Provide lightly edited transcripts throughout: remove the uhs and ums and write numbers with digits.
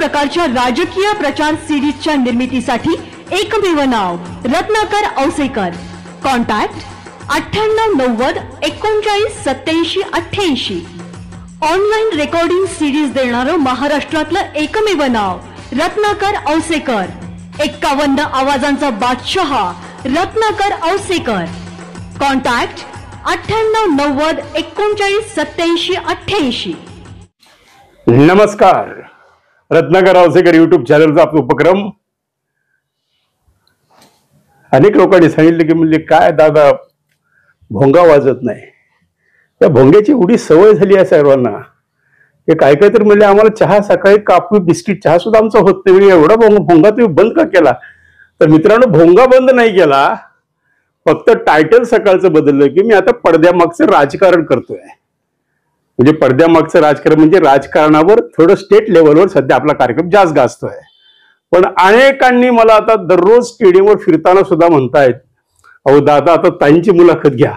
प्रकारच्या राजकीय प्रचार सिरीजच्या निर्मितीसाठी एकमेव नाव Ratnakar Ausekar. Contact 9890398788. Online recording सिरीज देणारं महाराष्ट्रातलं एकमेव नाव रत्नाकर औसेकर. 51 आवाजांचा बादशहा रत्नाकर औसेकर. कॉन्टॅक्ट 9890398788. नमस्कार. रत्नाकर औसेकर युट्यूब चॅनलचा आपला उपक्रम. अनेक लोकांनी सांगितलं की म्हणजे काय दादा भोंगा वाजत नाही. त्या भोंग्याची एवढी सवय झाली आहे सर्वांना. हे काय काय तर म्हणजे आम्हाला चहा सकाळी कापू बिस्किट चहा सुद्धा आमचा होत नाही. एवढा भोंगा तुम्ही बंद का केला? तर मित्रांनो, भोंगा बंद नाही केला, फक्त टायटल सकाळचं बदललं की मी आता पडद्यामागचं राजकारण करतोय. म्हणजे पडद्यामागचं राजकारण म्हणजे राजकारणावर थोडं स्टेट लेवलवर सध्या आपला कार्यक्रम जास्त गाजतोय. पण अनेकांनी मला आता दररोज स्टेडियमवर फिरताना सुद्धा म्हणतायत, अहो दादा आता ताईंची मुलाखत घ्या.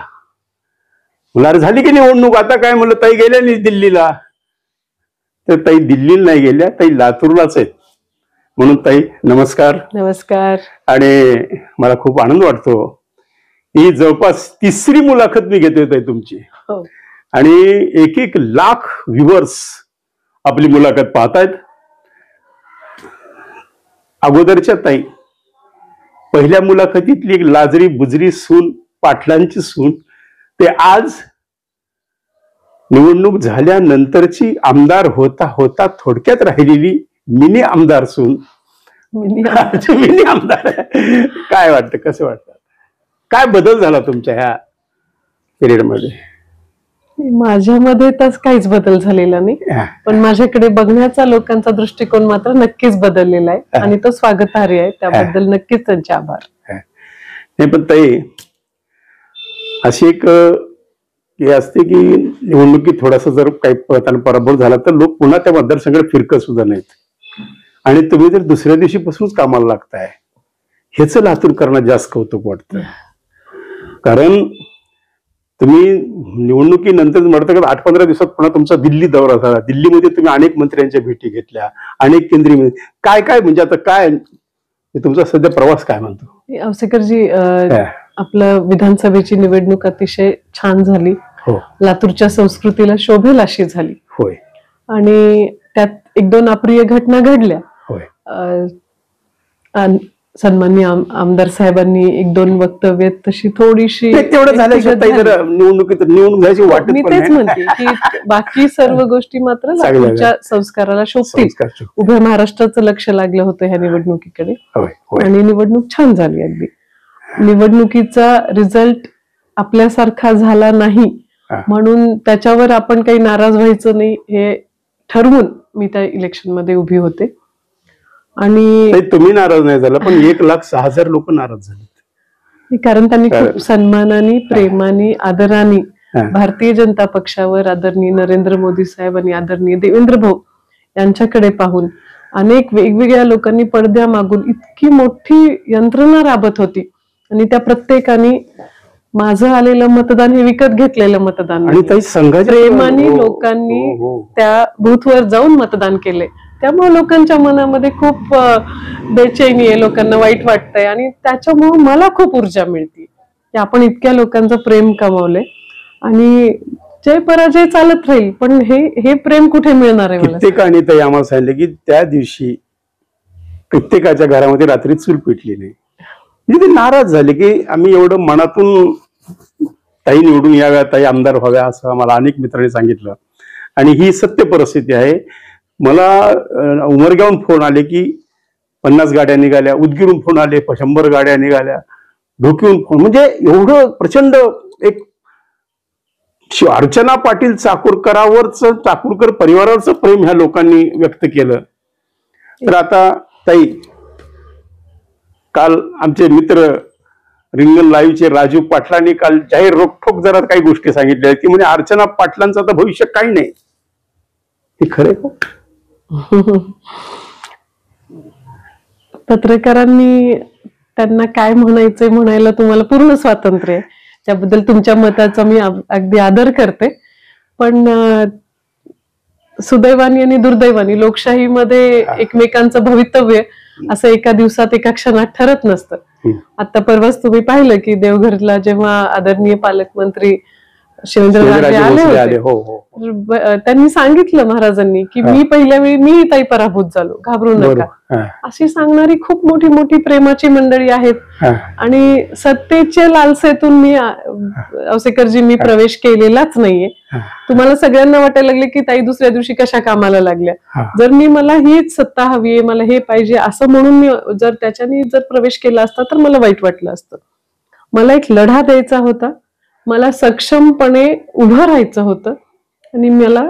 मुलाखत झाली की निवडणूक, आता काय म्हणलं, ताई गेल्या नाही दिल्लीला. तर ताई दिल्लीला नाही गेल्या, ताई लातूरलाच आहेत. म्हणून ताई नमस्कार. नमस्कार. आणि मला खूप आनंद वाटतो. ही जवळपास तिसरी मुलाखत मी घेतोय ताई तुमची. आणि 1-1 लाख व्ह्युअर्स आपली मुलाखत पाहतायत. अगोदरच्या ताई, पहिल्या मुलाखतीतली एक लाजरी बुजरी सून, पाटलांची सून, ते आज निवडणूक झाल्यानंतरची आमदार होता होता थोडक्यात राहिलेली मिनी आमदार सून. मिनी आमदार. काय वाटतं, कसं वाटतं, काय बदल झाला तुमच्या ह्या पिरियड मध्ये? माझ्यामध्ये तर काहीच बदल झालेला नाही, पण माझ्याकडे बघण्याचा लोकांचा दृष्टिकोन मात्र नक्कीच बदललेला आहे आणि तो स्वागतार्ह आहे. त्याबद्दल नक्कीच त्यांचे आभार. नाही पण ताई, अशी एक हे असते की निवडणुकीत थोडासा जर काही पराभव झाला तर लोक पुन्हा त्या मतदारसंघात फिरकत सुद्धा नाहीत. आणि तुम्ही जर दुसऱ्या दिवशीपासूनच कामाला लागताय, ह्याच लातूरकरांना जास्त कौतुक वाटतं. कारण तुम्ही निवडणुकीनंतर म्हणता 8-15 दिवसात पुन्हा तुमचा दिल्ली दौरा झाला. दिल्लीमध्ये तुम्ही अनेक मंत्र्यांच्या भेटी घेतल्या, अनेक केंद्रीय मंत्री. काय काय म्हणजे आता काय तुमचा सध्या प्रवास काय म्हणतो? औसेकरजी, आपलं विधानसभेची निवडणूक अतिशय छान झाली. लातूरच्या संस्कृतीला शोभेल अशी झाली. होय. आणि त्यात 1-2 अप्रिय घटना घडल्या. सन्माननीय आमदार साहेबांनी 1-2 वक्तव्य तशी थोडीशी तेवढं झालं. निवडणूक घ्यायची वाटत. मी तेच म्हणते की बाकी सर्व गोष्टी मात्र लातूरच्या संस्काराला शोभतील. उभ्या महाराष्ट्राचं लक्ष लागलं होतं ह्या निवडणुकीकडे आणि निवडणूक छान झाली. अगदी निवडणुकीचा रिझल्ट आपल्यासारखा झाला नाही म्हणून त्याच्यावर आपण काही नाराज व्हायचं नाही हे ठरवून मी त्या इलेक्शन मध्ये उभी होते. आणि तुम्ही नाराज नाही झाला, पण 1,06,000 लोक नाराज झाले. कारण त्यांनी खूप सन्मानाने, प्रेमाने, आदराने भारतीय जनता पक्षावर, आदरणीय नरेंद्र मोदी साहेब आणि आदरणीय देवेंद्र भाऊ यांच्याकडे पाहून अनेक वेगवेगळ्या लोकांनी पडद्यामागून इतकी मोठी यंत्रणा राबत होती आणि त्या प्रत्येकाने माझं आलेलं मतदान हे विकत घेतलेलं मतदान आणि प्रेमाने लोकांनी त्या बूथवर जाऊन मतदान केले. त्यामुळे लोकांच्या मनामध्ये खूप बेचैनी आहे, लोकांना वाईट वाटतंय आणि त्याच्यामुळे मला खूप ऊर्जा मिळते की आपण इतक्या लोकांचं प्रेम कमावलंय. आणि जय पराजय चालत राहील, पण हे प्रेम कुठे मिळणार आहे? प्रत्येकाने ताई आम्हाला सांगितलं की त्या दिवशी प्रत्येकाच्या घरामध्ये रात्री चूल पेटली नाही. म्हणजे ते नाराज झाले की आम्ही एवढं मनातून ताई निवडून याव्या, ताई आमदार व्हाव्या असं मला अनेक मित्रांनी सांगितलं. आणि ही सत्य परिस्थिती आहे. मला उमरग्याहून फोन आले की 50 गाड्या निघाल्या, उदगीरून फोन आले 100 गाड्या निघाल्या, ढोकीहून फोन. म्हणजे एवढं प्रचंड एक अर्चना पाटील चाकूरकरावरच, चाकूरकर परिवारावरच प्रेम ह्या लोकांनी व्यक्त केलं. तर आता ताई, काल आमचे मित्र रिंगण लाईव्हचे राजू पाटलांनी काल जाहीर रोखोक जरा काही गोष्टी सांगितल्या की म्हणजे अर्चना पाटलांचं आता भविष्य काही नाही. हे खरं का? पत्रकारांनी त्यांना काय म्हणायचंय म्हणायला तुम्हाला पूर्ण स्वातंत्र्य आहे. त्याबद्दल तुमच्या मताचा मी अगदी आदर करते. पण सुदैवानी आणि दुर्दैवानी लोकशाहीमध्ये एकमेकांचं भवितव्य असं एका दिवसात एका क्षणात ठरत नसतं. आता परवाच तुम्ही पाहिलं की देवघरला जेव्हा आदरणीय पालकमंत्री शिवेंद्रराजे आले होते, त्यांनी सांगितलं महाराजांनी की मी पहिल्या वेळी मी ताई पराभूत झालो, घाबरू नका. अशी सांगणारी खूप मोठी मोठी प्रेमाची मंडळी आहेत. आणि सत्तेच्या लालसेतून मी औसेकरजी मी प्रवेश केलेलाच नाहीये. तुम्हाला सगळ्यांना वाटायला लागले की ताई दुसऱ्या दिवशी कशा कामाला लागल्या. जर मी मला हीच सत्ता हवीये, मला हे पाहिजे असं म्हणून मी जर त्याच्याने जर प्रवेश केला असता तर मला वाईट वाटलं असतं. मला एक लढा द्यायचा होता, मला सक्षमपणे उभं राहायचं होतं आणि मला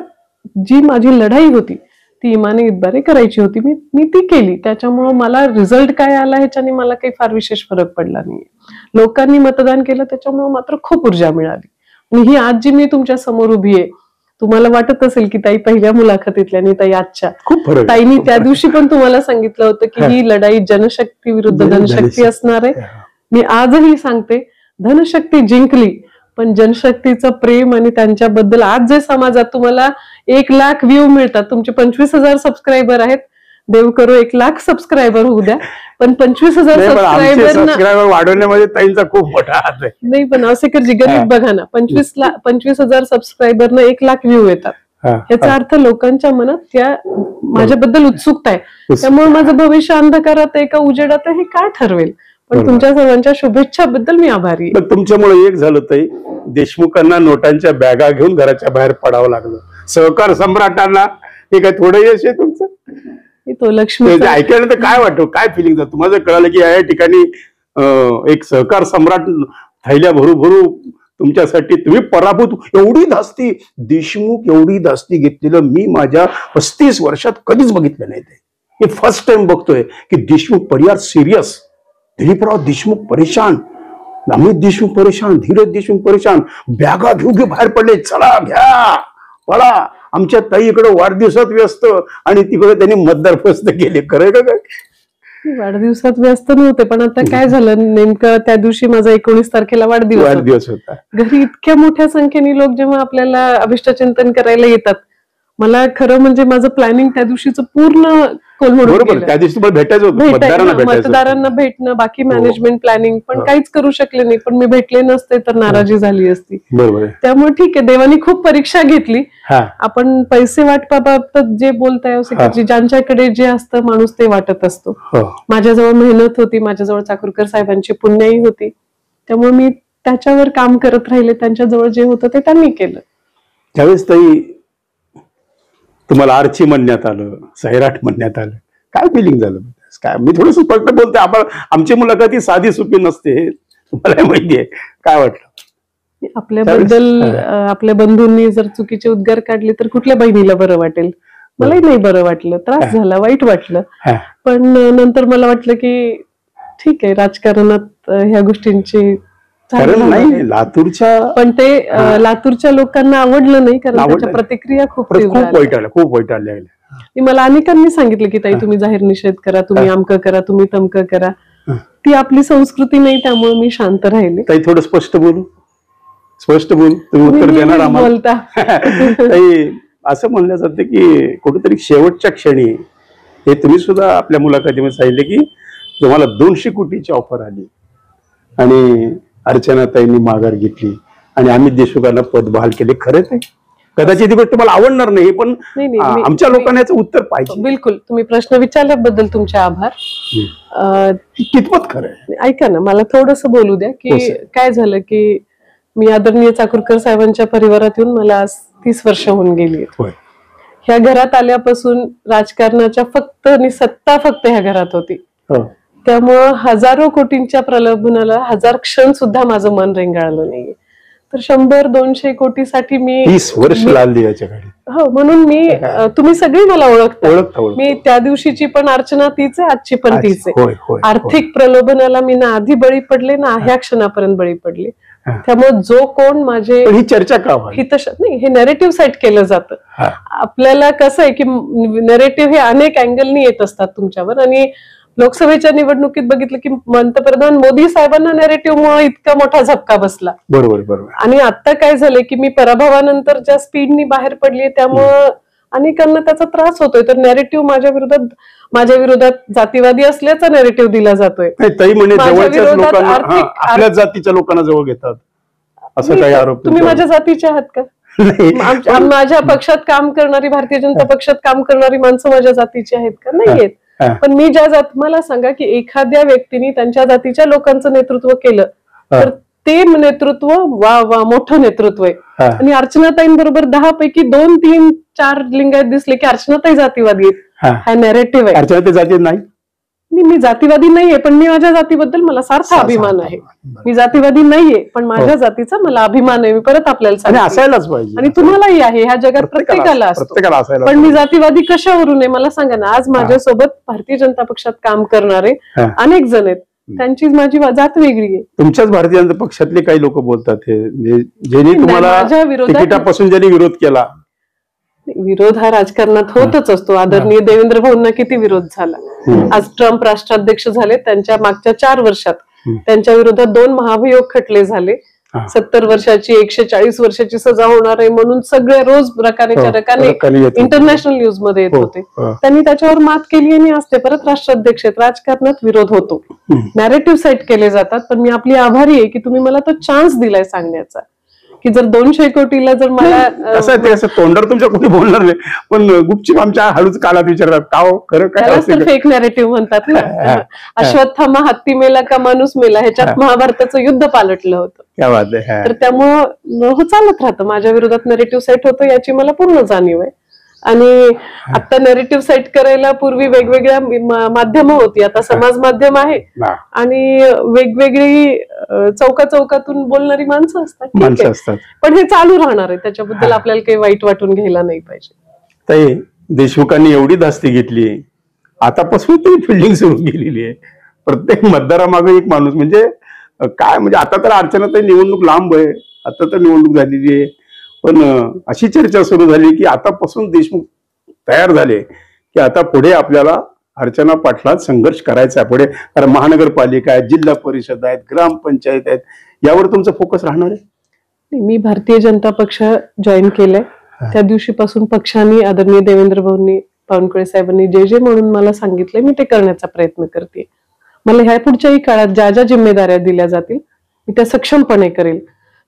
जी माझी लढाई होती ती इमाने इतबारे करायची होती. मी ती केली. त्याच्यामुळं मला रिझल्ट काय आला ह्याच्याने मला काही फार विशेष फरक पडला नाही. लोकांनी मतदान केलं त्याच्यामुळे मात्र खूप ऊर्जा मिळाली. आणि ही आज जी मी तुमच्या समोर उभी आहे, तुम्हाला वाटत असेल की ताई पहिल्या मुलाखतीतल्या आणि ताई आजच्या खूप फरक. ताईंनी त्या दिवशी पण तुम्हाला सांगितलं होतं की ही लढाई जनशक्ती विरुद्ध धनशक्ती असणार आहे. मी आजही सांगते धनशक्ती जिंकली, पण जनशक्तीचं प्रेम आणि त्यांच्याबद्दल आज जे समाजात तुम्हाला 1 लाख व्ह्यू मिळतात, तुमचे 25,000 सबस्क्रायबर आहेत, देव करो 1 लाख सबस्क्रायबर होऊ द्या, पण 25,000 सबस्क्रायबर वाढवण्यामध्ये ताईंचा खूप मोठा हात आहे. नाही, पण औसेकरजी गणित बघा ना, 25,000 सबस्क्रायबरनं 1 लाख व्ह्यू येतात. याचा अर्थ लोकांच्या मनात त्या माझ्याबद्दल उत्सुकता आहे. त्यामुळे माझं भविष्य अंधकारात आहे का उजेडात आहे हे काय ठरवेल, पण तुमच्या सर्वांच्या शुभेच्छाबद्दल मी आभारी आहे. तुमच्यामुळे एक झालं ताई, देशमुखांना नोटांच्या बॅगा घेऊन घराच्या बाहेर पडावं लागलं. सहकार सम्राटांना हे काय थोडं यश आहे तुमचं? तो लक्ष्मी ऐकल्यानंतर काय वाटतं, काय फिलिंग जात तुम्हाला कळालं की या ठिकाणी एक सहकार सम्राट थैल्या भरू भरू तुमच्यासाठी तुम्ही पराभूत. एवढी धास्ती देशमुख, एवढी धास्ती घेतलेलं मी माझ्या 35 वर्षात कधीच बघितलं नाही. ते फर्स्ट टाइम बघतोय की देशमुख परिवार सिरियस, दिलीपराव देशमुख परेशान, अमित देशमुख परेशान, धीरज देशमुख परेशान, बॅगा घेऊ बाहेर पडले, चला घ्या पळा. आमच्या ताईकडे वाढदिवसात व्यस्त आणि तिकडे त्यांनी मतदार फस्त केले. खरं का काय? वाढदिवसात व्यस्त नव्हते, पण आता काय झालं नेमकं त्या दिवशी माझा 19 तारखेला वाढदिवस होता. घरी इतक्या मोठ्या संख्येने लोक जेव्हा आपल्याला अभिष्टचिंतन करायला येतात, मला खरं म्हणजे माझं प्लॅनिंग त्या दिवशीचं पूर्ण कोलमडून त्या दिवशी भेटायचं होतं, मतदारांना भेटणं, बाकी मॅनेजमेंट प्लॅनिंग, पण काहीच करू शकले नाही. पण मी भेटले नसते तर नाराजी झाली असती. त्यामुळे ठीक आहे, देवानी खूप परीक्षा घेतली. आपण पैसे वाटपाबाबत जे बोलताय ज्यांच्याकडे जे असतं माणूस ते वाटत असतो. माझ्याजवळ मेहनत होती, माझ्याजवळ चाकूरकर साहेबांची पुण्याई होती, त्यामुळे मी त्याच्यावर काम करत राहिले. त्यांच्याजवळ जे होतं ते त्यांनी केलं. त्यावेळेस ताई तुम्हाला आर्ची म्हणण्यात आलं, सैराट म्हणण्यात आलं, काय फिलिंग झालं? काय मी थोडस स्पष्ट बोलते, आपण आमची मुलाखती साधी सोपी नसते, तुम्हाला माहिती आहे. काय वाटलं आपल्याबद्दल? आपल्या बंधूंनी जर चुकीचे उद्गार काढले तर कुठल्या बहिणीला बरं वाटेल? मलाही नाही बरं वाटलं, त्रास झाला, वाईट वाटलं. पण नंतर मला वाटलं की ठीक आहे, राजकारणात ह्या गोष्टींची नाही. लातूरच्या पण ते लातूरच्या लोकांना आवडलं नाही, कारण त्याच्या प्रतिक्रिया खूप वाईट आल्या. मला अनेकांनी सांगितलं की ताई तुम्ही जाहीर निषेध करा, तुम्ही अमकं करा, तुम्ही तमकं करा. ती आपली संस्कृती नाही, त्यामुळे मी शांत राहिले. ताई थोडं स्पष्ट बोलू, तुम्ही उत्तर देणार आम्हाला बोलता. ताई असं म्हणलं जातं की कुठेतरी शेवटच्या क्षणी, हे तुम्ही सुद्धा आपल्या मुलाखतीमध्ये सांगितले की तुम्हाला 200 कोटीची ऑफर आली आणि अर्चनाताईंनी माघार घेतली आणि अमित देशमुखांना पद बहाल केले. खरंच आहे, कदाचित ही गोष्ट मला आवडणार नाही, पण आमच्या लोकांना याचं उत्तर पाहिजे. बिलकुल, तुम्ही प्रश्न विचारल्याबद्दल तुमचे आभार. कितपत खरं आहे? ऐका ना, मला थोडस बोलू द्या की काय झालं की मी आदरणीय चाकूरकर साहेबांच्या परिवारात येऊन मला आज 30 वर्ष होऊन गेली. ह्या घरात आल्यापासून राजकारणाच्या फक्त आणि सत्ता फक्त ह्या घरात होती. त्यामुळं हजारो कोटींच्या प्रलोभनाला 1000 क्षण सुद्धा माझं मन रेंगाळलं नाहीये. तर 100-200 कोटीसाठी मी 30 वर्ष लागली याच्याकडे. हो, म्हणून मी तुम्ही सगळी मला ओळखता. मी त्या दिवशीची पण अर्चना तीच आहे, आजची पण तीच आहे. आर्थिक प्रलोभनाला मी ना आधी बळी पडले ना ह्या क्षणापर्यंत बळी पडले. त्यामुळे जो कोण माझे ही चर्चा का नाही, हे नॅरेटिव्ह सेट केलं जातं. आपल्याला कसं आहे की नॅरेटिव्ह हे अनेक अँगलनी येत असतात तुमच्यावर. आणि लोकसभेच्या निवडणुकीत बघितलं की पंतप्रधान मोदी साहेबांना नॅरेटिव्ह मुळे इतका मोठा झटका बसला. बरोबर. आणि आता काय झालंय की मी पराभवानंतर ज्या स्पीडनी बाहेर पडली त्यामुळं अनेकांना त्याचा त्रास होतोय. तर नॅरेटिव्ह माझ्या विरोधात जातीवादी असल्याचा नॅरेटिव्ह दिला जातोय. आपल्याच जातीच्या लोकांना जवळ घेतात असं काही आरोप. तुम्ही माझ्या जातीचे आहात का? माझ्या पक्षात काम करणारी, भारतीय जनता पक्षात काम करणारी माणसं माझ्या जातीची आहेत का? नाहीयेत. पण मी मला सांगा की एखाद्या व्यक्तीने त्यांच्या जातीच्या लोकांचं नेतृत्व केलं तर ते नेतृत्व वा मोठं नेतृत्व आहे. आणि अर्चनाताईंबरोबर 10 पैकी 2, 3, 4 लिंगायत दिसले की अर्चनाताई जातीवादी आहेत. हा नॅरेटिव्ह आहे. अर्चनाताई जाती नाही, मी जातीवादी नाहीये, पण मी माझ्या जातीबद्दल मला सार्थ अभिमान आहे. मी जातीवादी नाहीये, पण माझ्या जातीचा मला अभिमान आहे. मी परत आपल्याला सांगते, असायलाच पाहिजे. आणि तुम्हालाही आहे, ह्या जगात प्रत्येकाला असतो. पण मी जातीवादी कशावरून आहे मला सांगा ना. आज माझ्यासोबत भारतीय जनता पक्षात काम करणारे अनेक जण आहेत, त्यांची माझी जात वेगळी आहे. तुमच्याच भारतीय जनता पक्षातले काही लोक बोलतात हे, ज्यांनी तुम्हाला तिकिटापासून ज्यांनी विरोध केला. विरोध हा राजकारणात होतच असतो. आदरणीय देवेंद्र भाऊंना किती विरोध झाला. आज ट्रम्प राष्ट्राध्यक्ष झाले, त्यांच्या मागच्या 4 वर्षात त्यांच्या विरोधात 2 महाभियोग खटले झाले. 70 वर्षाची 140 वर्षाची सजा होणार आहे म्हणून सगळे रोज रकाने इंटरनॅशनल न्यूज मध्ये येत होते. त्यांनी त्याच्यावर मात केली आणि आज ते परत राष्ट्राध्यक्ष आहेत. राजकारणात विरोध होतो, नॅरेटिव्ह सेट केले जातात. पण मी आपली आभारी आहे की तुम्ही मला तो चान्स दिलाय सांगण्याचा की जर 200 कोटीला जर मला असं तोंडावर तुमच्या कोणी बोलणार नाही, पण गुपचूप आमच्या हळूच कानात विचारतात का खरं काय. फेक नॅरेटिव्ह म्हणतात ना. अश्वत्थामा हत्ती मेला का माणूस मेला, ह्याच्यात महाभारताचं युद्ध पालटलं होतं. तर त्यामुळं चालत राहतं. माझ्या विरोधात नॅरेटिव्ह सेट होतं याची मला पूर्ण जाणीव आहे. आणि आता नॅरेटिव्ह सेट करायला पूर्वी वेगवेगळ्या माध्यम होती, आता समाज माध्यम आहे आणि वेगवेगळी चौकातून बोलणारी माणसं असतात. पण हे चालू राहणार आहे, त्याच्याबद्दल आपल्याला काही वाईट वाटून घ्यायला नाही पाहिजे. ताई, देशमुखांनी एवढी धास्ती घेतली, आतापासून ती फिल्डिंग सुरू केलेली आहे. प्रत्येक मतदारामागे एक माणूस, म्हणजे काय, म्हणजे आता तर अर्चनाताई निवडणूक लांब आहे, आता तर निवडणूक झालेली आहे. पण अशी चर्चा सुरू झाली की आतापासून देशमुख तयार झाले की आता पुढे आपल्याला अर्चना पाटलात संघर्ष करायचा आहे. पुढे कारण महानगरपालिका आहेत, जिल्हा परिषद आहेत, ग्रामपंचायत आहेत, यावर तुमचा फोकस राहणार आहे. मी भारतीय जनता पक्ष जॉईन केलाय त्या दिवशीपासून पक्षाने, आदरणीय देवेंद्र भाऊंनी, बावनकुळे साहेबांनी जे म्हणून मला सांगितलंय मी ते करण्याचा प्रयत्न करते. मला ह्या पुढच्याही काळात ज्या ज्या जिम्मेदाऱ्या दिल्या जातील मी त्या सक्षमपणे करेल.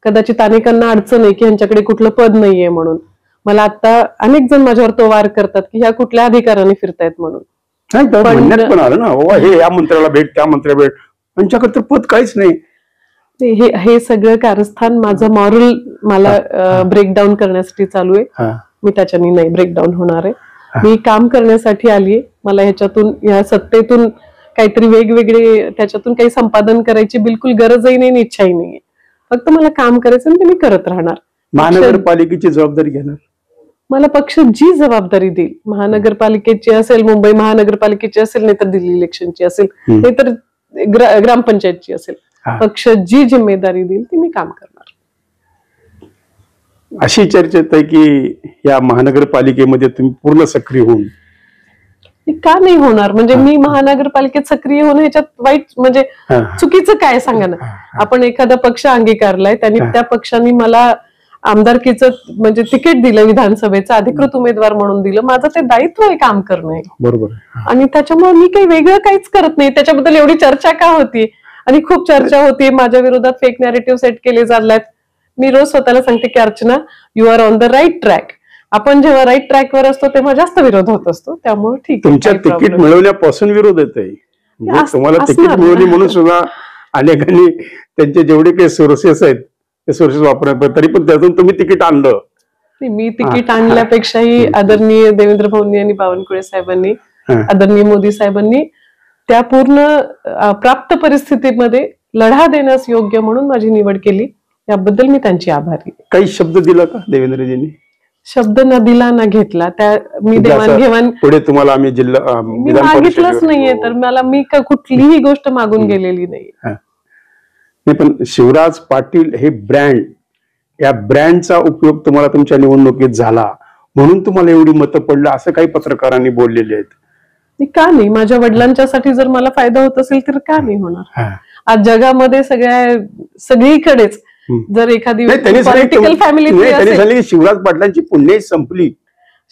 कदाचित अनेकांना अडचण आहे की यांच्याकडे कुठलं पद नाहीये म्हणून. मला आता अनेक जण माझ्यावर तो वार करतात की ह्या कुठल्या अधिकाराने फिरतायत म्हणून. पण आलं ना, हे या मंत्र्याला भेट, त्या मंत्र्याला भेट, त्यांच्याकडे तर पद काहीच नाही. हे सगळं कारस्थान माझं मॉरल मला ब्रेकडाऊन करण्यासाठी चालू आहे. मी त्याच्यानी नाही ब्रेकडाऊन होणार आहे. मी काम करण्यासाठी आलीये. मला ह्याच्यातून, या सत्तेतून काहीतरी वेगवेगळे, त्याच्यातून काही संपादन करायची बिलकुल गरजही नाही, इच्छाही नाहीये. फक्त मला काम करायचं आणि ते मी करत राहणार. महानगरपालिकेची जबाबदारी घेणार. मला पक्ष जी जबाबदारी देईल, महानगरपालिकेची असेल, मुंबई महानगरपालिकेची असेल, नाहीतर दिल्ली इलेक्शनची असेल, नाहीतर ग्रामपंचायतची असेल, पक्ष जी जिम्मेदारी देईल ती मी काम करणार. अशी चर्चा आहे की या महानगरपालिकेमध्ये तुम्ही पूर्ण सक्रिय होऊन. का नाही होणार, म्हणजे मी महानगरपालिकेत सक्रिय होणं ह्याच्यात वाईट, म्हणजे चुकीचं काय सांगा ना. आपण एखादा पक्ष अंगीकारलाय, त्यांनी त्या पक्षाने मला आमदारकीचं म्हणजे तिकीट दिलं, विधानसभेचा अधिकृत उमेदवार म्हणून दिलं. माझं ते दायित्व आहे काम करणं आहे. बरोबर. आणि त्याच्यामुळे मी काही वेगळं काहीच करत नाही. त्याच्याबद्दल एवढी चर्चा का होती, आणि खूप चर्चा होती. माझ्या विरोधात फेक नॅरेटिव्ह सेट केले जातात. मी रोज स्वतःला सांगते की Archana, you are on the right track. आपण जेव्हा राईट ट्रॅकवर असतो तेव्हा जास्त विरोध होत असतो. त्यामुळे ठीक, तुमच्या तिकीट मिळवण्यापासून विरोध येत आहे. तुम्हाला तिकीट मिळवली म्हणून सुद्धा अनेकांनी त्यांचे जेवढे काही सोर्सेस आहेत ते सोर्सेस वापरण्यात, तरी पण त्यातून तुम्ही तिकीट आणलं. मी तिकीट आणल्यापेक्षाही आदरणीय देवेंद्र भाऊंनी आणि बावनकुळे साहेबांनी, आदरणीय मोदी साहेबांनी त्या पूर्ण प्राप्त परिस्थितीमध्ये लढा देण्यास योग्य म्हणून माझी निवड केली. याबद्दल मी त्यांची आभारी. काही शब्द दिला का देवेंद्रजींनी? शब्द न दिला न घेतला. त्या मी देवाणघेवाण पुढे तुम्हाला आम्ही जिल्हा मी मागितलंच नाहीये, तर मला मी कुठलीही गोष्ट मागून गेलेली नाही. पण शिवराज पाटील हे ब्रँड, या ब्रँडचा उपयोग तुम्हाला तुमच्या निवडणुकीत झाला म्हणून तुम्हाला एवढी मतं पडलं असं काही पत्रकारांनी बोललेले आहेत. का नाही, माझ्या वडिलांच्यासाठी जर मला फायदा होत असेल तर का नाही होणार. आज जगामध्ये सगळीकडेच जर एखादी पॉलिटिकल फॅमिली शिवराज पाटलांची पुण्य संपली,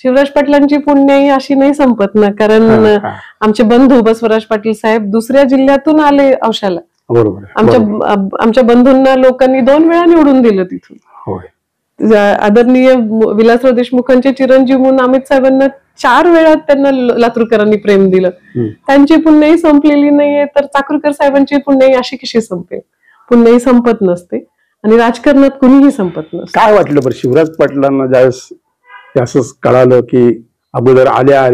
शिवराज पाटलांची पुण्याई अशी नाही संपत ना, कारण आमचे बंधू बसवराज पाटील साहेब दुसऱ्या जिल्ह्यातून आले औशाला. आमच्या बंधूंना लोकांनी 2 वेळा निवडून दिलं तिथून. आदरणीय विलासराव देशमुखांचे चिरंजीव म्हणून अमित साहेबांना 4 वेळा त्यांना लातूरकरांनी प्रेम दिलं. त्यांची पुण्याई संपलेली नाहीये, तर चाकूरकर साहेबांची पुण्याई अशी कशी संपेल? पुण्याई संपत नसते आणि राजकारणात कुणीही संपत नसते. काय वाटलं बरं शिवराज पाटलांना ज्यावेळेस असं कळालं की अगोदर आल्या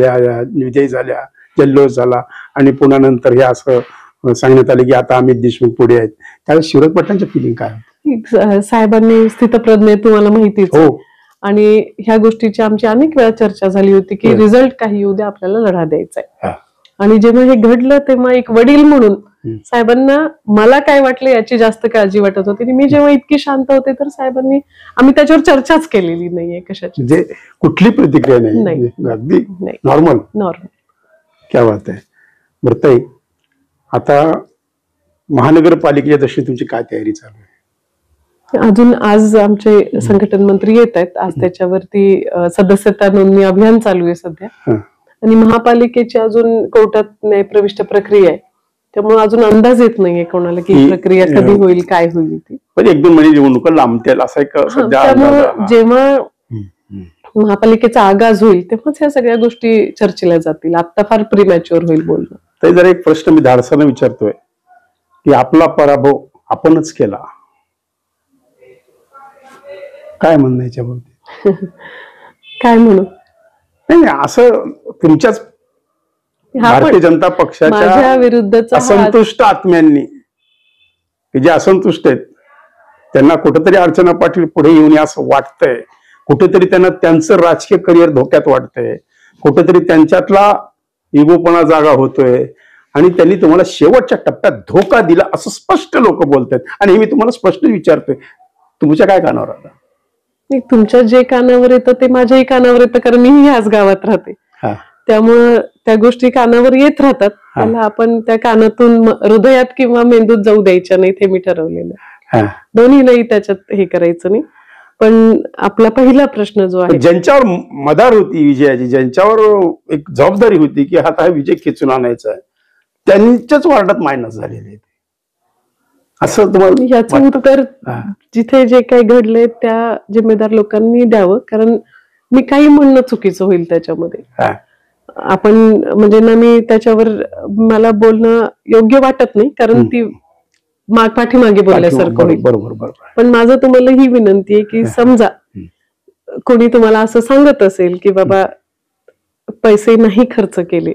विजयी झाल्या, जल्लोष झाला आणि पुन्हा नंतर हे असं सांगण्यात आले की आता अमित देशमुख पुढे आहेत, त्यावेळेस शिवराज पाटलांची फिलिंग काय? साहेबांनी स्थितप्रज्ञ तुम्हाला माहितीच. आणि ह्या गोष्टीची आमची अनेक वेळा चर्चा झाली होती की रिझल्ट काही येऊ द्या, आपल्याला लढा द्यायचा आहे. आणि जेव्हा हे घडलं तेव्हा एक वडील म्हणून साहेबांना मला काय वाटलं याची जास्त काळजी वाटत होती. मी जेव्हा इतकी शांत होते तर साहेबांनी, आम्ही त्याच्यावर चर्चाच केलेली नाहीये कशाची, म्हणजे कुठली प्रतिक्रिया नाही, अगदी नॉर्मल. क्या बात आहे. बरं ताई, आता महानगरपालिकेच्या दृष्टीने तुमची काय तयारी चालू आहे? अजून आज आमचे संघटन मंत्री येत आहेत. आज त्याच्यावरती सदस्यता नोंदणी अभियान चालू आहे सध्या. आणि महापालिकेची अजून कोर्टात न्यायप्रविष्ट प्रक्रिया आहे, त्यामुळे अजून अंदाज येत नाहीये कोणाला की प्रक्रिया कधी होईल, काय होईल ती. पण एकदम म्हणजे निवडणुका लांबतील असं एक. त्यामुळे जेव्हा महापालिकेचा आगाज होईल तेव्हाच ह्या सगळ्या गोष्टी चर्चेला जातील. आता फार प्रीमॅच्युअर होईल बोलणं. तर जरा एक प्रश्न मी धाडसाने विचारतोय की आपला पराभव आपणच केला, काय म्हणणं याच्यावरती? काय म्हणू? नाही, असं तुमच्याच भारतीय जनता पक्षाच्या विरुद्धचा असंतुष्ट आत्म्यांनी, जे असंतुष्ट आहेत, त्यांना कुठेतरी अर्चना पाटील पुढे येऊन असं वाटतंय, कुठेतरी त्यांना त्यांचं राजकीय करिअर धोक्यात वाटतंय, कुठेतरी त्यांच्यातला इगोपणा जागा होतोय आणि त्यांनी तुम्हाला शेवटच्या टप्प्यात धोका दिला असं स्पष्ट लोक बोलतात. आणि मी तुम्हाला स्पष्ट विचारतोय, तुमच्या काय कानावर आता? तुमच्या जे कानावर येतं ते माझ्याही कानावर येतं, कारण मीही ह्याच गावात राहते. त्यामुळं त्या गोष्टी कानावर येत राहतात. त्याला आपण त्या कानातून हृदयात किंवा मेंदूत जाऊ द्यायच्या नाहीत, हे मी ठरवलेलं. दोन्ही नाही त्याच्यात हे करायचं नाही. पण आपला पहिला प्रश्न जो आहे, ज्यांच्यावर मदार होती विजयाची, ज्यांच्यावर एक जबाबदारी होती की आता हा विजय खेचून आणायचा आहे, त्यांच्याच वार्डात मायनस झालेले असं तुम्हाला? याचं उत्तर जिथे जे काही घडलंय त्या जिम्मेदार लोकांनी द्यावं, कारण मी काही म्हणणं चुकीचं होईल त्याच्यामध्ये. आपण म्हणजे ना, मी त्याच्यावर मला बोलणं योग्य वाटत नाही, कारण ती पाठीमागे बोलल्यासारखं होईल. बरोबर. पण माझं तुम्हाला ही विनंती आहे की समजा कोणी तुम्हाला असं सांगत असेल की बाबा पैसे नाही खर्च केले,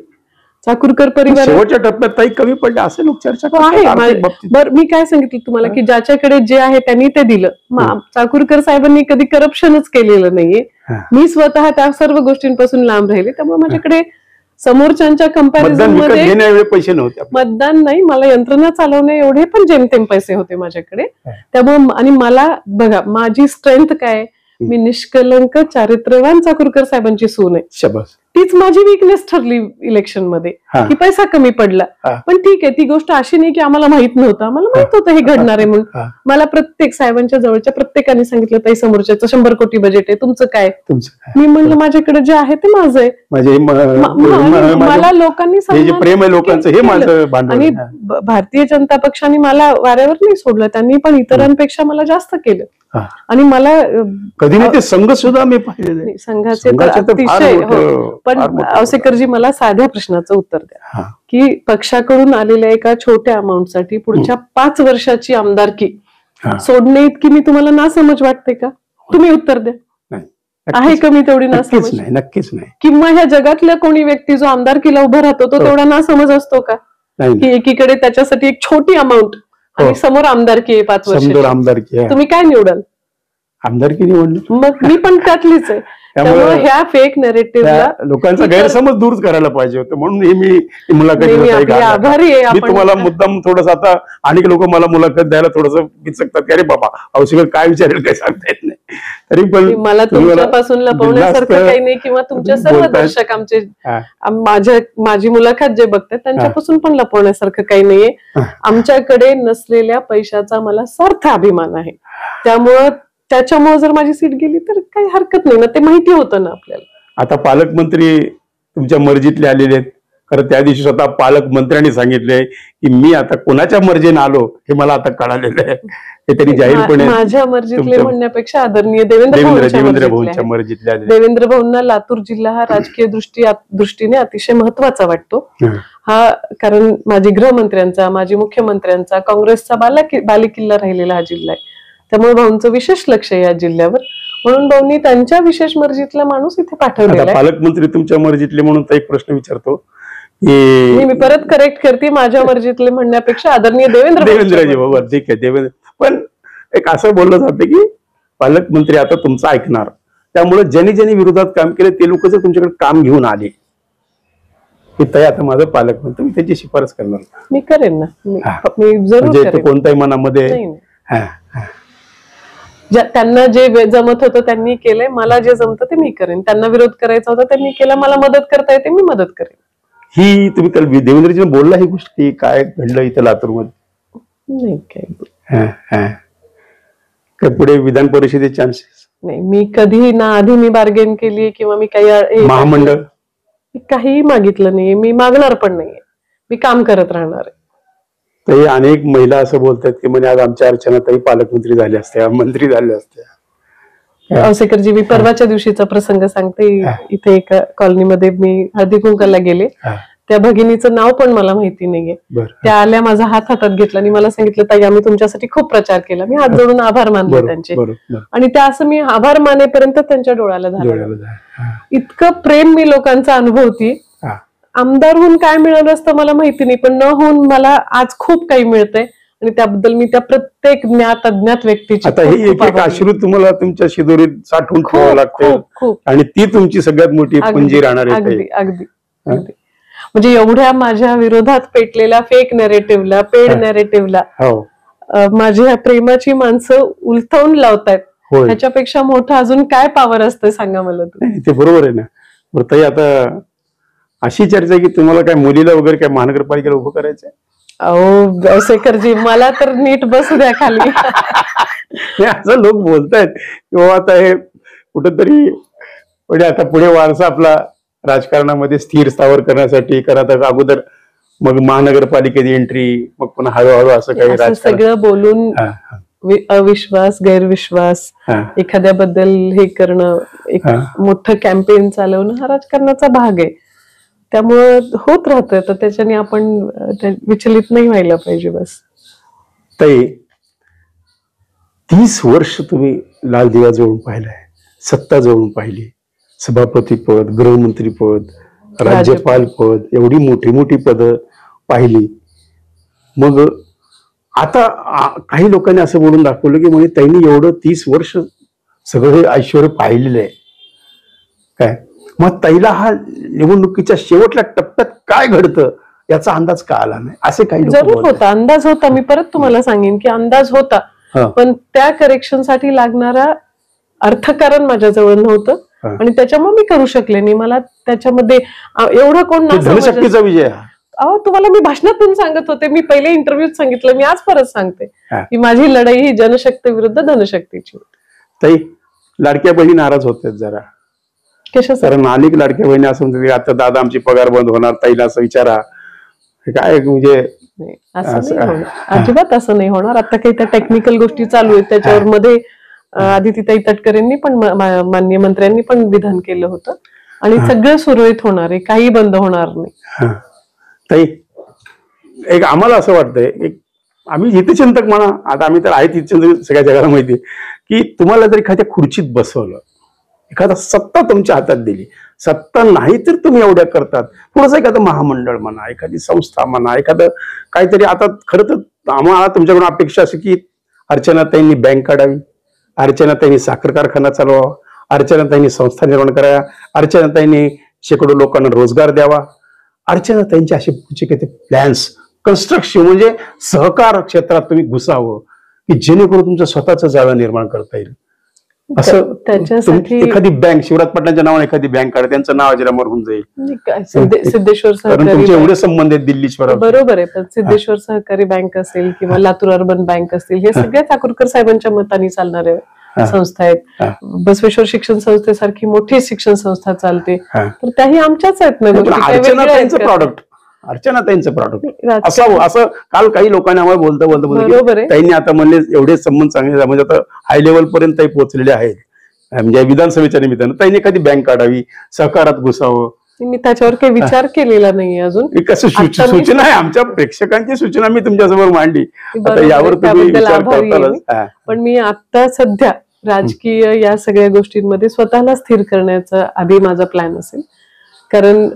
चाकूरकर परिवार शेवटच्या टप्प्यात काही कमी पडले असे लोक चर्चा आहे. बरं, मी काय सांगितलं तुम्हाला की ज्याच्याकडे जे आहे त्यांनी ते दिलं. चाकूरकर साहेबांनी कधी करप्शनच केलेलं नाहीये. मी स्वतः त्या सर्व गोष्टींपासून लांब राहिले, त्यामुळे माझ्याकडे समोरच्यांच्या कंपॅरिझन मध्ये पैसे नव्हते. मतदान नाही, मला यंत्रणा चालवणे एवढे पण जेमतेम पैसे होते माझ्याकडे. त्यामुळे आणि मला बघा, माझी स्ट्रेंथ काय, मी निष्कलंक चारित्र्यवान चाकूरकर साहेबांची सून आहे. शाबास. तीच माझी विकनेस ठरली इलेक्शन मध्ये की पैसा कमी पडला. पण ठीक आहे, ती गोष्ट अशी नाही की आम्हाला माहित नव्हतं, आम्हाला माहित होतं हे घडणार आहे म्हणून. मला प्रत्येक साहेबांच्या जवळच्या प्रत्येकाने सांगितलं ताई समोरच्याचं 100 कोटी बजेट आहे, तुमचं काय? मी म्हणलं माझ्याकडे जे आहे ते माझं आहे. मला लोकांनी आणि भारतीय जनता पक्षाने मला वाऱ्यावर नाही सोडलं, त्यांनी पण इतरांपेक्षा मला जास्त केलं. आणि मला कधी नाही ते संघ सुद्धा मी पाहिलेले संघाचे अतिशय. पण औसेकरजी मला साध्या प्रश्नाचं उत्तर द्या की पक्षाकडून आलेल्या एका छोट्या अमाऊंटसाठी पुढच्या 5 वर्षाची आमदारकी सोडणे इतकी मी तुम्हाला नासमज वाटते का? तुम्ही उत्तर द्या. आहे कमी तेवढी नासमज? नक्कीच नाही. किंवा ह्या जगातल्या कोणी व्यक्ती जो आमदारकीला उभा राहतो तो तेवढा नासमज असतो का की एकीकडे त्याच्यासाठी एक छोटी अमाऊंट आणि समोर आमदारकी आहे 5 वर्ष, आमदारकी, तुम्ही काय निवडाल? आमदारकी निवडली. मग मी पण त्यातलीच आहे. त्यामुळे ह्या फेक नॅरेटिव्हला लोकांचा गैरसमज दूर करायला पाहिजे होतं, म्हणून हे मी मुलाखत आभारी आहे. मी तुम्हाला मुद्दाम थोडस, आता अनेक लोक मला मुलाखत द्यायला थोडस विचकतात की अरे बाबा औषध काय विचारेल काही सांगता येत नाही. तरी पण मला तुमच्यापासून लपवण्यासारखं काही नाही, किंवा तुमच्या सर्व दर्शक आमचे माझी मुलाखत जे बघतात त्यांच्यापासून पण लपवण्यासारखं काही नाहीये. आमच्याकडे नसलेल्या पैशाचा मला सार्थ अभिमान आहे. त्यामुळं त्याच्यामुळे जर माझी सीट गेली तर काही हरकत नाही ना, ते माहिती होतं ना आपल्याला. आता पालकमंत्री तुमच्या मर्जीतले आलेले आहेत. खरं त्या दिवशी स्वतः पालकमंत्र्यांनी सांगितलंय की मी आता कोणाच्या मर्जीने आलो हे मला आता कळालेलं आहे. हे त्यांनी जाहीरपणे माझ्या मर्जीतले म्हणण्यापेक्षा आदरणीय देवेंद्र भाऊंच्या मर्जीतले आले. देवेंद्र भाऊंना लातूर जिल्हा हा राजकीय दृष्टीने अतिशय महत्वाचा वाटतो. हा कारण माजी गृहमंत्र्यांचा, माजी मुख्यमंत्र्यांचा, काँग्रेसचा बालेकिल्ला राहिलेला हा जिल्हा आहे. त्यामुळे भाऊंचं विशेष लक्ष आहे या जिल्ह्यावर. म्हणून भाऊंनी त्यांच्या विशेष मर्जीतला माणूस इथे पाठवलेला आहे. पालकमंत्री तुमच्या मर्जीतले म्हणून तर एक प्रश्न विचारतो मी परत करेक्ट करते, माझ्या मर्जीतले म्हणण्यापेक्षा आदरणीय देवेंद्रजी बाबा ठीक आहे देवेंद्र. पण एक असं बोललं जातं की पालकमंत्री आता तुमचं ऐकणार, त्यामुळे ज्यांनी ज्यांनी विरोधात काम केलं ते लोक जर तुमच्याकडे काम घेऊन आले की ताई आता माझं पालकमंत्री, मी त्याची शिफारस करणार. मी करेन ना, मी जरूर करेन. कोणत्याही मनामध्ये त्यांना जे जमत होतं त्यांनी केलंय, मला जे जमतं ते मी करेन. त्यांना विरोध करायचा होता त्यांनी केला, मला मदत करता येते मी मदत करेन. ही तुम्ही त्याला देवेंद्रजी बोलला ही गोष्ट की काय घडलं इथं लातूरमध्ये? नाही काय पुढे विधान परिषदेचे चान्सेस नाही. मी कधी ना आधी मी बार्गेन केली किंवा मी काही महामंडळ काही मागितलं नाहीये, मी मागणार पण नाहीये. मी काम करत राहणार आहे. तर अनेक महिला असं बोलतात की म्हणजे आज आमच्या अर्चनाताई पालकमंत्री झाल्या असत्या, मंत्री झाल्या असत्या. औसेकरजी मी परवाच्या दिवशीचा प्रसंग सांगते. इथे एका कॉलनीमध्ये मी हळदी कुंकाला गेले. त्या भगिनीचं नाव पण मला माहिती नाहीये. त्या आल्या, माझा हात हातात घेतला आणि मला सांगितलं ताई आम्ही तुमच्यासाठी खूप प्रचार केला. मी हात जोडून आभार मानले त्यांचे. आणि त्या असं मी आभार मानेपर्यंत त्यांच्या डोळ्याला झालं. इतकं प्रेम मी लोकांचा अनुभवती. आमदार होऊन काय मिळालं असतं मला माहिती नाही, पण न होऊन मला आज खूप काही मिळतंय आणि त्याबद्दल मी त्या प्रत्येक ज्ञात अज्ञात व्यक्तीची आता ही एक एक अश्रू तुम्हाला तुमच्या शिदोरीत साठवून ठेवावं लागतं आणि ती तुमची सगळ्यात मोठी पुंजी राहणार आहे. अगदी अगदी म्हणजे एवढ्या माझ्या विरोधात पेटलेल्या फेक नॅरेटिव्हला, पेड नॅरेटिव्हला माझ्या प्रेमाची माणसं उलथवून लावतायत. ह्याच्यापेक्षा मोठं अजून काय पॉवर असतं सांगा मला. ते बरोबर आहे ना. ताई आता अशी चर्चा की तुम्हाला काय मुलीला वगैरे काय महानगरपालिकेला उभं करायचंय? अहो औसेकरजी मला तर नीट बसू द्या खाली. असं लोक बोलतायत किंवा आता हे कुठंतरी म्हणजे आता पुढे वारसा आपला राजकारणामध्ये स्थिर स्थावर करण्यासाठी करत अगोदर मग महानगरपालिकेची एंट्री, मग पुन्हा हळूहळू असं काही सगळं बोलून अविश्वास, गैरविश्वास, एखाद्याबद्दल हे करणं, एक मोठं कॅम्पेन चालवणं हा राजकारणाचा भाग आहे. त्यामुळं होत राहतं, तर त्याच्याने आपण विचलित नाही व्हायला पाहिजे. बस ताई 30 वर्ष तुम्ही लाल दिवा जवळून पाहिलाय, सत्ता जवळून पाहिली, सभापती पद, गृहमंत्री पद, राज्यपाल पद, एवढी मोठी मोठी पद पाहिली. मग आता काही लोकांनी असं बोलून दाखवलं की म्हणजे त्यांनी एवढं 30 वर्ष सगळं हे ऐश्वर पाहिलेलं आहे काय. मग ताईला हा निवडणुकीच्या शेवटल्या टप्प्यात काय घडतं याचा अंदाज का आला नाही? असे काही जरूर होता, अंदाज होता. मी परत तुम्हाला सांगेन की अंदाज होता, पण त्या करेक्शन साठी लागणारा अर्थकारण माझ्याजवळ नव्हतं आणि त्याच्यामुळे मी करू शकले नाही. मला त्याच्यामध्ये एवढं कोण धनशक्तीचा विजय. अहो तुम्हाला मी भाषणातून सांगत होते, मी पहिले इंटरव्ह्यूत सांगितलं, मी आज परत सांगते की माझी लढाई ही जनशक्ती विरुद्ध धनशक्तीची होती. ताई लाडक्या बहिणी नाराज होत्या जरा. कारण अनेक लाडक्या बहिणी असं म्हणतात आता दादा आमची पगार बंद होणार, ताईला असं विचारा. काय म्हणजे अजिबात असं नाही होणार. आता काही त्या टेक्निकल गोष्टी चालू आहेत त्याच्यावर मध्ये आदितीताई तटकरेंनी पण माननीय मंत्र्यांनी पण विधान केलं होतं आणि सगळं सुरळीत होणार आहे, काही बंद होणार नाही. ताई एक आम्हाला असं वाटतंय, एक आम्ही हितचिंतक म्हणा, आता आम्ही तर आहेत हितचिंतक, सगळ्या जगाला माहिती की तुम्हाला जर एखाद्या खुर्चीत बसवलं, एखादा सत्ता तुमच्या हातात दिली, सत्ता नाही तर तुम्ही एवढ्या करतात, थोडंसं एखादं महामंडळ म्हणा, एखादी संस्था म्हणा, एखादं काहीतरी. आता खरं तर आम्हाला तुमच्याकडून अपेक्षा अशी की अर्चनाताईंनी बँक काढावी, अर्चनाताईंनी साखर कारखाना चालवावा, अर्चनाताईंनी संस्था निर्माण कराव्या, अर्चनाताईंनी शेकडो लोकांना रोजगार द्यावा, अर्चनाताईंचे असे पुढचे काही प्लॅन्स, कन्स्ट्रक्शन म्हणजे सहकार क्षेत्रात तुम्ही घुसावं की जेणेकरून तुमचं स्वतःचं जाळं निर्माण करता येईल. असं त्याच्यासाठी एखादी बँक, शिवराज पाटलांच्या नावाने एखादी बँक काढा, त्यांचं नाव अजरामर होऊन जाईल. सिद्धेश्वर सहकारी एवढे संबंध आहेत दिल्लीश्वर. बरोबर आहे, पण सिद्धेश्वर सहकारी बँक असेल किंवा लातूर अर्बन बँक असतील, हे सगळे चाकूरकर साहेबांच्या मताने चालणारे संस्था आहेत, बसवेश्वर शिक्षण संस्थेसारखी मोठी शिक्षण संस्था चालते, तर त्याही आमच्याच आहेत ना गोष्टी. अर्चनाताईंचं प्रॉडक्ट असावं असं काल काही लोकांनी आम्हाला बोलता त्यांनी आता म्हणले एवढे संबंध चांगले म्हणजे आता हाय लेवल पर्यंत पोहोचलेले आहेत, म्हणजे विधानसभेच्या निमित्तानं त्यांनी एखादी बँक काढावी, सहकारात घुसावं. मी त्याच्यावर काही विचार केलेला नाही अजून. कसं सूचना आहे, आमच्या प्रेक्षकांची सूचना मी तुमच्यासमोर मांडली, यावर तुम्ही विचार करताल. पण मी आता सध्या राजकीय या सगळ्या गोष्टींमध्ये स्वतःला स्थिर करण्याचा आधी माझा प्लॅन असेल, कारण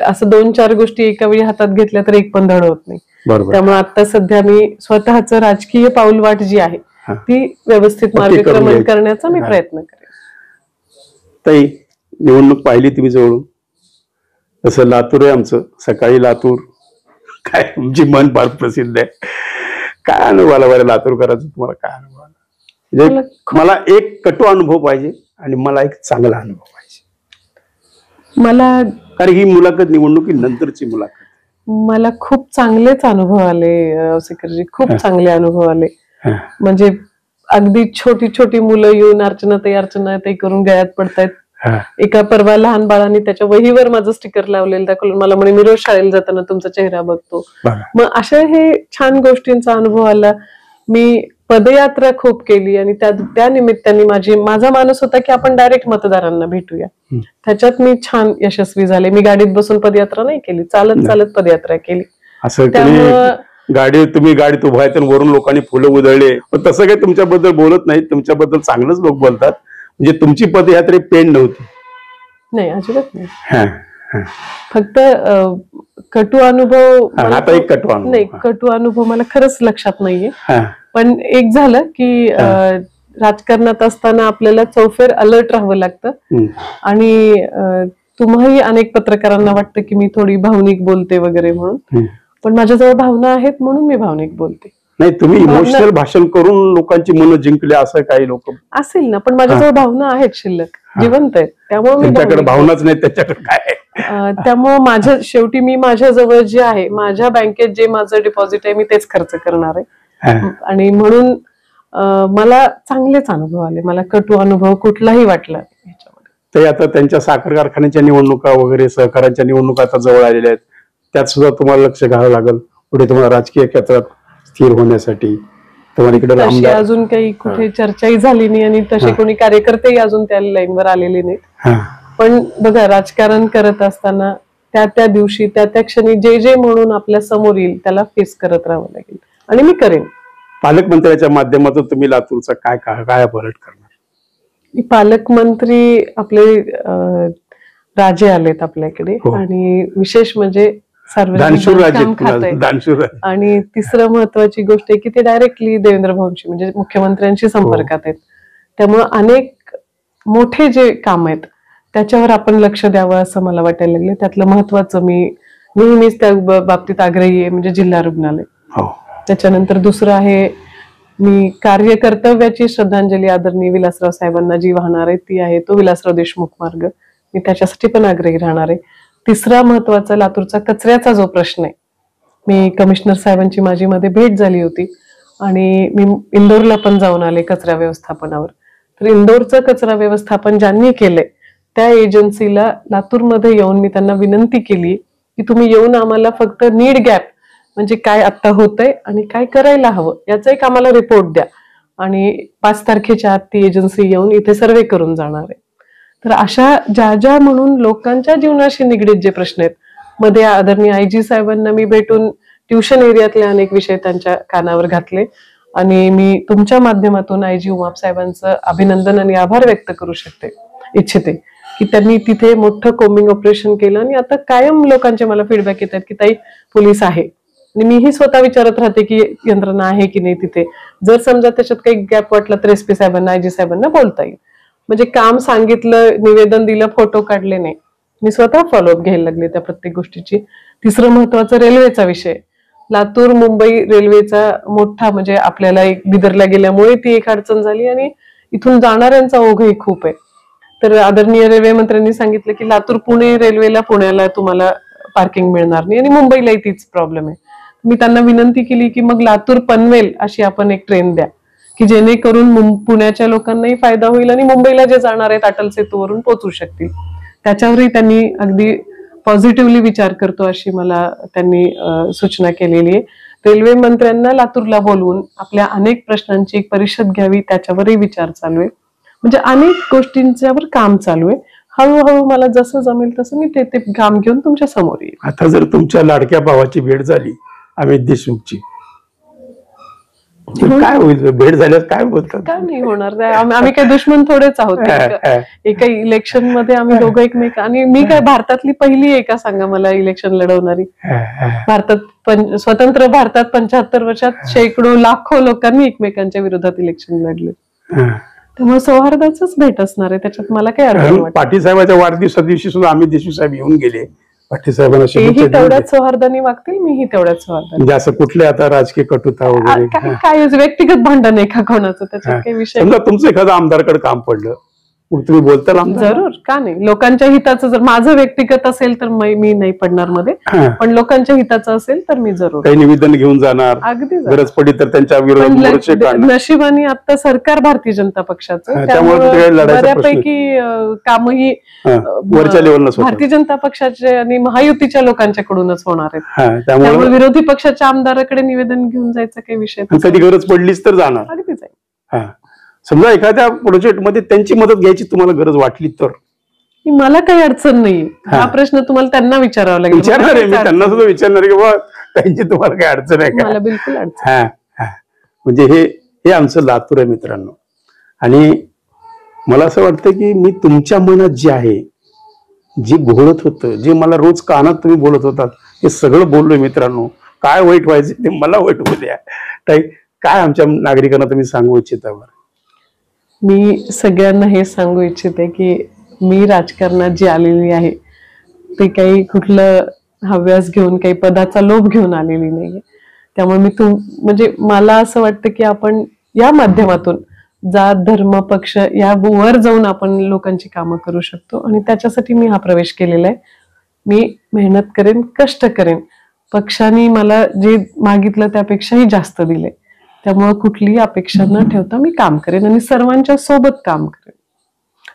असं 2-4 गोष्टी एका वेळी हातात घेतल्या तर एक पण धड होत नाही. त्यामुळे आता सध्या मी स्वतःच राजकीय पाऊलवाट जी आहे ती व्यवस्थित मार्गक्रमण करण्याचा मी प्रयत्न करेन. ताई, निवडणूक पाहिली तुम्ही जवळून, तसं लातूर आहे आमचं, सकाळी लातूर काय तुमची मन फार प्रसिद्ध आहे. काय अनुभव आला बरं लातूरकरांचा तुम्हाला, काय अनुभव आला? म्हणजे मला एक कटू अनुभव पाहिजे आणि मला एक चांगला अनुभव पाहिजे मला, कारण ही मुलाखत निवडणुकीनंतरची मुलाखत. मला खूप चांगलेच अनुभव आले औसेकरजी, खूप चांगले अनुभव आले. म्हणजे अगदी छोटी छोटी मुलं येऊन अर्चनाताई करून गळ्यात पडतायत. एका परवा लहान बाळाने त्याच्या वहीवर माझं स्टिकर लावलेलं दाखवलं, मला म्हणे मी रोज शाळेला जाताना तुमचा चेहरा बघतो. मग अशा हे छान गोष्टींचा अनुभव आला. मी पदयात्रा खूप केली आणि त्या निमित्ताने माझा मानस होता की आपण डायरेक्ट मतदारांना भेटूया. त्याच्यात मी छान यशस्वी झाले. मी गाडीत बसून पदयात्रा नाही केली, चालत चालत पदयात्रा केली. तुम्ही गाडीत उभा आहे वरून लोकांनी फुलं उधळले, पण तसं काही तुमच्याबद्दल बोलत नाहीत, तुमच्याबद्दल चांगलंच लोक बोलतात. म्हणजे तुमची पदयात्रा पेंड नव्हती. नाही, अजिबात नाही. फक्त कटू अनुभव, आता एक कटू अनुभव नाही, कटू अनुभव मला खरंच लक्षात नाहीये. पण एक झालं की राजकारणात असताना आपल्याला चौफेर अलर्ट राहावं लागतं. आणि तुम्हाही अनेक पत्रकारांना वाटतं की मी थोडी भावनिक बोलते वगैरे म्हणून, पण माझ्याजवळ भावना आहेत म्हणून मी भावनिक बोलते. नाही, तुम्ही इमोशनल भाषण करून लोकांची मनं जिंकले असं काही लोक असेल ना, पण माझ्याजवळ भावना आहेत, शिल्लक जिवंत आहेत. त्यामुळे मी भावनाच नाही त्याच्याकडे काय. त्यामुळे शेवटी मी माझ्याजवळ जे आहे, माझ्या बँकेत जे माझं डिपॉझिट आहे, मी तेच खर्च करणार आहे. आणि म्हणून मला चांगलेच अनुभव आले, मला कटू अनुभव कुठलाही वाटला ह्याच्यामध्ये. ते आता त्यांच्या साखर कारखान्याच्या निवडणुका वगैरे सहकारांच्या निवडणुका आता जवळ आलेल्या आहेत, त्यात सुद्धा तुम्हाला लक्ष घालावं लागेल पुढे तुम्हाला राजकीय क्षेत्रात स्थिर होण्यासाठी. तशी अजून काही कुठे चर्चाही झाली नाही आणि तसे कोणी कार्यकर्तेही अजून त्या लाईनवर आलेले नाहीत. पण बघा, राजकारण करत असताना त्या दिवशी त्या क्षणी जे म्हणून आपल्या समोर येईल त्याला फेस करत राहावं लागेल आणि मी करेन. पालकमंत्र्याच्या माध्यमातून तुम्ही लातूरचा काय पलट करणार? पालकमंत्री आपले राजे आलेत आपल्याकडे आणि विशेष म्हणजे आणि तिसरं महत्वाची गोष्ट आहे की ते डायरेक्टली देवेंद्र भाऊंशी म्हणजे मुख्यमंत्र्यांशी संपर्कात आहेत. त्यामुळे अनेक मोठे जे काम आहेत त्याच्यावर आपण लक्ष द्यावं असं मला वाटायला लागले. त्यातलं महत्वाचं, मी नेहमीच त्या बाबतीत आग्रही आहे, म्हणजे जिल्हा रुग्णालय. त्याच्यानंतर दुसरं आहे, मी कार्यकर्तव्याची श्रद्धांजली आदरणीय विलासराव साहेबांना जी वाहणार आहे ती आहे तो विलासराव देशमुख मार्ग, मी त्याच्यासाठी पण आग्रही राहणार आहे. तिसरा महत्वाचा, लातूरचा कचऱ्याचा जो प्रश्न आहे, मी कमिशनर साहेबांची माझी मध्ये भेट झाली होती आणि मी इंदोरला पण जाऊन आले कचरा व्यवस्थापनावर. तर इंदोरचं कचरा व्यवस्थापन ज्यांनी केलंय त्या एजन्सीला लातूरमध्ये येऊन मी त्यांना विनंती केली की तुम्ही येऊन आम्हाला फक्त नीड गॅप म्हणजे काय आता होतंय आणि काय करायला हवं याचा एक आम्हाला रिपोर्ट द्या, आणि 5 तारखेच्या आत ती एजन्सी येऊन इथे सर्वे करून जाणार आहे. तर अशा ज्या म्हणून लोकांच्या जीवनाशी निगडीत जे प्रश्न आहेत, मध्ये आदरणीय आयजी साहेबांना मी भेटून ट्युशन एरियातले अनेक विषय त्यांच्या कानावर घातले आणि मी तुमच्या माध्यमातून आयजी उमाप साहेबांचं अभिनंदन आणि आभार व्यक्त करू इच्छिते की त्यांनी तिथे मोठं कोम्बिंग ऑपरेशन केलं आणि आता कायम लोकांचे मला फीडबॅक येतात की ताई पोलीस आहे, आणि मीही स्वतः विचारत राहते की यंत्रणा आहे की नाही तिथे. जर समजा त्याच्यात काही गॅप वाटला तर SP साहेबांना आयजी साहेबांना बोलता येईल. म्हणजे काम सांगितलं, निवेदन दिलं, फोटो काढले नाही, मी स्वतः फॉलोअप घ्यायला लागले त्या प्रत्येक गोष्टीची. तिसरं महत्वाचं रेल्वेचा विषय, लातूर मुंबई रेल्वेचा मोठा म्हणजे आपल्याला एक बिदरला गेल्यामुळे ती एक अडचण झाली आणि इथून जाणाऱ्यांचा ओघही खूप आहे. तर आदरणीय रेल्वे मंत्र्यांनी सांगितलं की लातूर पुणे रेल्वेला पुण्याला तुम्हाला पार्किंग मिळणार नाही आणि मुंबईलाही तीच प्रॉब्लेम आहे. मी त्यांना विनंती केली की मग लातूर पनवेल अशी आपण एक ट्रेन द्या की जेणेकरून पुण्याच्या लोकांनाही फायदा होईल आणि मुंबईला जे जाणार आहेत अटल सेतूवरून पोहोचू शकतील. त्याच्यावरही त्यांनी अगदी पॉझिटिव्हली विचार करतो अशी मला त्यांनी सूचना केलेली आहे. रेल्वे मंत्र्यांना लातूरला बोलवून आपल्या अनेक प्रश्नांची एक परिषद घ्यावी, त्याच्यावरही विचार चालू आहे. म्हणजे अनेक गोष्टींच्यावर काम चालू आहे. हळूहळू मला जसं जमेल तसं मी ते काम घेऊन तुमच्या समोर येईल. आता जर तुमच्या लाडक्या भावाची भेट झाली अमित देशमुखची, काय होईल? भेट झाल्यास काय बोलतात? काय नाही होणार. आम्ही काही दुश्मन थोडेच आहोत. एका इलेक्शन मध्ये आम्ही दोघं एकमेक, आणि मी काय भारतातली पहिली आहे का सांगा मला इलेक्शन लढवणारी? भारतात स्वतंत्र भारतात 75 वर्षात शेकडो लाखो लोकांनी एकमेकांच्या विरोधात इलेक्शन लढले. त्यामुळे सौहार्दाच भेट असणार आहे, त्याच्यात मला काही अडचण वाटत. पाटील साहेबांच्या वाढदिवसा दिवशी सुद्धा अमित देशमुख साहेब येऊन गेले. पाटील साहेबांना तेही तेवढ्याच सौहार्दाने वागतील, मीही तेवढ्याच सौहार्दाने. म्हणजे असं कुठले आता राजकीय कटुता वगैरे काय व्यक्तिगत भांडण आहे का कोणाचं? त्याच्यात काही विषय. समजा तुमचं एखादं आमदारकडे काम पडलं, तुम्ही बोलता जरूर, का नाही? लोकांच्या हिताचं जर माझं व्यक्तिगत असेल तर मी नाही पडणार मध्ये, पण लोकांच्या हिताचं असेल तर मी जरूर काही निवेदन घेऊन जाणार. अगदी गरज पडली तर त्यांच्या विरोधात. नशिबाने आता सरकार भारतीय जनता पक्षाचं, त्यामुळे बऱ्यापैकी कामही वरच्या लेवलला भारतीय जनता पक्षाचे आणि महायुतीच्या लोकांच्याकडूनच होणार आहेत. त्यामुळे विरोधी पक्षाच्या आमदाराकडे निवेदन घेऊन जायचं काही विषय. कधी गरज पडलीच तर जाणार. अगदी जाईल. समजा एखाद्या प्रोजेक्टमध्ये त्यांची मदत घ्यायची तुम्हाला गरज वाटली तर? मला काही अडचण नाही. हा प्रश्न तुम्हाला त्यांना विचारावा लागेल. विचारणार आहे मी त्यांना सुद्धा विचारणार की बाबा त्यांची तुम्हाला काही अडचण आहे का? मला बिलकुल अडचण. म्हणजे हे आमचं लातूर आहे मित्रांनो. आणि मला असं वाटतं की मी तुमच्या मनात जे आहे, जे घोळत होतं, जे मला रोज कानात तुम्ही बोलत होतात, हे सगळं बोललोय मित्रांनो. काय वाईट व्हायचं ते मला वाईट होऊ द्या. काय आमच्या नागरिकांना तुम्ही सांगू इच्छिता? मी सगळ्यांना हे सांगू इच्छिते की मी राजकारणात जी आलेली आहे ते काही कुठलं हव्यास घेऊन, काही पदाचा लोभ घेऊन आलेली नाहीये. त्यामुळे म्हणजे मला असं वाटतं की आपण या माध्यमातून जात धर्म पक्ष या वर जाऊन आपण लोकांची कामं करू शकतो, आणि त्याच्यासाठी मी हा प्रवेश केलेला आहे. मी मेहनत करेन, कष्ट करेन. पक्षाने मला जे मागितलं त्यापेक्षाही जास्त दिले. त्यामुळे कुठलीही अपेक्षा न ठेवता मी काम करेन आणि सर्वांच्या सोबत काम करेन.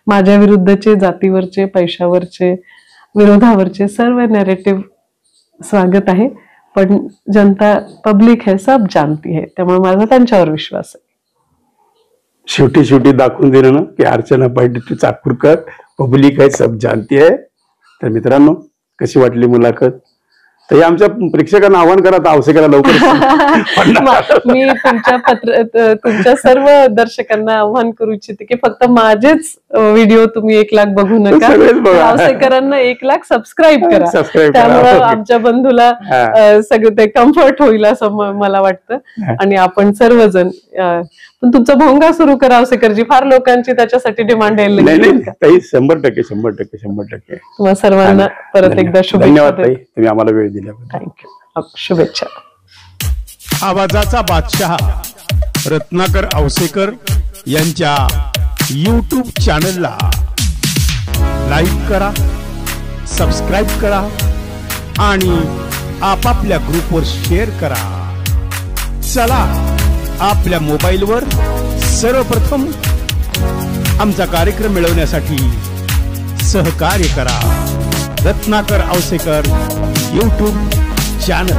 माझ्या विरुद्धचे, जातीवरचे, पैशावरचे, विरोधावरचे सर्व नॅरेटिव्ह स्वागत आहे, पण जनता पब्लिक है, सब जानती है. त्यामुळे माझा त्यांच्यावर विश्वास आहे. शेवटी दाखवून दिलं ना की अर्चना पाटील चाकूरकर पब्लिक आहे, सब जानती है. तर मित्रांनो, कशी वाटली मुलाखत? तर आमच्या प्रेक्षकांना आव्हान करा, आवश्यकाला लवकर. मी तुमच्या सर्व दर्शकांना आव्हान करू इच्छिते की फक्त माझेच व्हिडिओ तुम्ही 1 लाख बघू नका, आवश्यकांना 1 लाख सबस्क्राईब करा. त्यामुळे आमच्या बंधूला सगळं ते कम्फर्ट होईल असं मला वाटतं. आणि आपण सर्वजण पण तुमचा भोंगा सुरू करा आवसेकरजी. फार लोकांची त्याच्यासाठी डिमांड यायला लागली. 100% तुम्हाला सर्वांना परत एकदा शुभेच्छा. धन्यवाद ताई, तुम्ही आम्हाला वेळ दिल्याबद्दल. थँक्यू. शुभेच्छा. आवाजाचा बादशाह रत्नाकर औसेकर यांच्या YouTube चॅनलला लाईक करा, सबस्क्राईब करा आणि आपापल्या ग्रुपवर शेअर करा. चला, आपल्या मोबाईलवर सर्वप्रथम आमचा कार्यक्रम मिळवण्यासाठी सहकार्य करा. Ratnakar Ausekar YouTube channel.